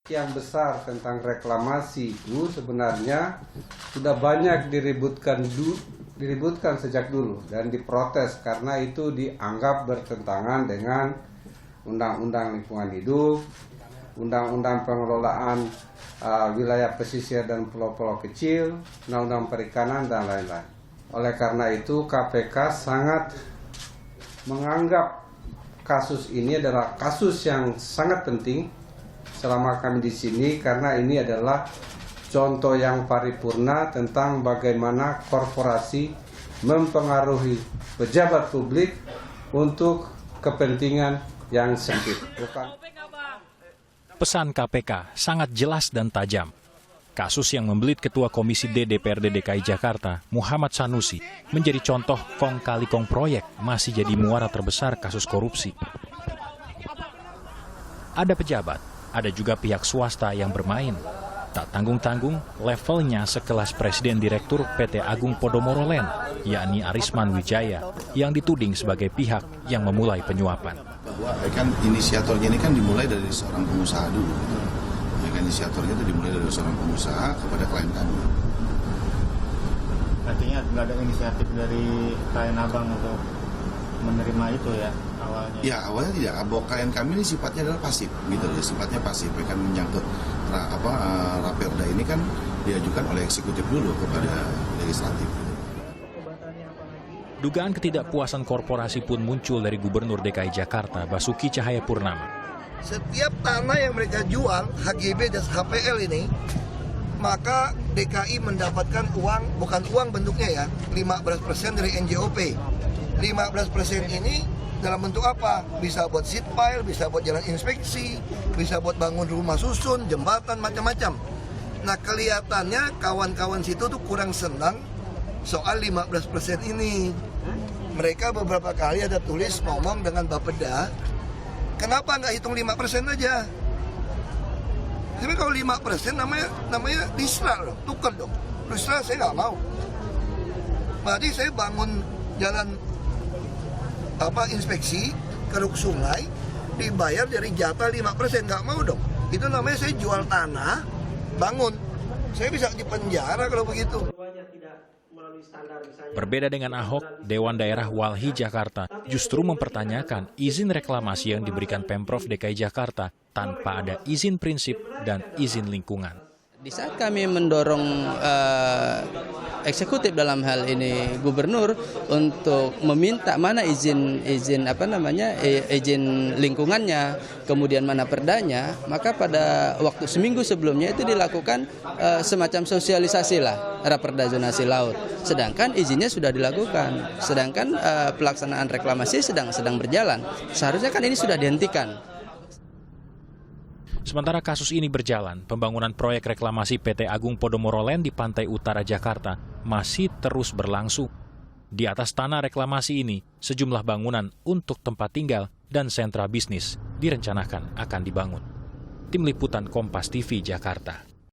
Yang besar tentang reklamasi itu sebenarnya sudah banyak diributkan sejak dulu dan diprotes karena itu dianggap bertentangan dengan Undang-Undang Lingkungan Hidup, Undang-Undang Pengelolaan Wilayah Pesisir dan Pulau-Pulau Kecil, Undang-Undang Perikanan dan lain-lain. Oleh karena itu KPK sangat menganggap kasus ini adalah kasus yang sangat penting selama kami di sini karena ini adalah contoh yang paripurna tentang bagaimana korporasi mempengaruhi pejabat publik untuk kepentingan yang sempit. Pesan KPK sangat jelas dan tajam. Kasus yang membelit Ketua Komisi D DPRD DKI Jakarta, Muhammad Sanusi, menjadi contoh kong kali kong proyek masih jadi muara terbesar kasus korupsi. Ada pejabat, ada juga pihak swasta yang bermain. Tak tanggung-tanggung, levelnya sekelas Presiden Direktur PT Agung Podomoro Land, yakni Arisman Wijaya, yang dituding sebagai pihak yang memulai penyuapan. Bahwa kan inisiatornya ini kan dimulai dari seorang pengusaha dulu. Inisiatornya itu dimulai dari seorang pengusaha kepada klien kami. Artinya nggak ada inisiatif dari klien abang untuk menerima itu ya awalnya? Ya awalnya tidak. Klien kami ini sifatnya adalah pasif, gitu ya. Sifatnya pasif. Kan menyangkut Raperda ini kan diajukan oleh eksekutif dulu kepada legislatif. Dugaan ketidakpuasan korporasi pun muncul dari Gubernur DKI Jakarta, Basuki Cahayapurnama. Setiap tanah yang mereka jual, HGB dan HPL ini, maka DKI mendapatkan uang, bukan uang bentuknya ya, 15% dari NJOP. 15% ini dalam bentuk apa? Bisa buat seat pile, bisa buat jalan inspeksi, bisa buat bangun rumah susun, jembatan, macam-macam. Nah kelihatannya kawan-kawan situ tuh kurang senang soal 15% ini. Mereka beberapa kali ada tulis ngomong dengan Bapeda, kenapa nggak hitung 5% aja? Tapi kalau 5% namanya disra dong, tukar dong. Disra saya nggak mau. Berarti saya bangun jalan inspeksi keruk sungai dibayar dari jatah 5%, nggak mau dong. Itu namanya saya jual tanah, bangun. Saya bisa dipenjara kalau begitu. Berbeda dengan Ahok, Dewan Daerah Walhi Jakarta justru mempertanyakan izin reklamasi yang diberikan Pemprov DKI Jakarta tanpa ada izin prinsip dan izin lingkungan. Di saat kami mendorong eksekutif dalam hal ini gubernur untuk meminta mana izin lingkungannya, kemudian mana perdanya, maka pada waktu seminggu sebelumnya itu dilakukan semacam sosialisasi lah raperda zonasi laut. Sedangkan izinnya sudah dilakukan, sedangkan pelaksanaan reklamasi sedang berjalan. Seharusnya kan ini sudah dihentikan. Sementara kasus ini berjalan, pembangunan proyek reklamasi PT Agung Podomoro Land di pantai utara Jakarta masih terus berlangsung. Di atas tanah reklamasi ini, sejumlah bangunan untuk tempat tinggal dan sentra bisnis direncanakan akan dibangun. Tim Liputan Kompas TV Jakarta.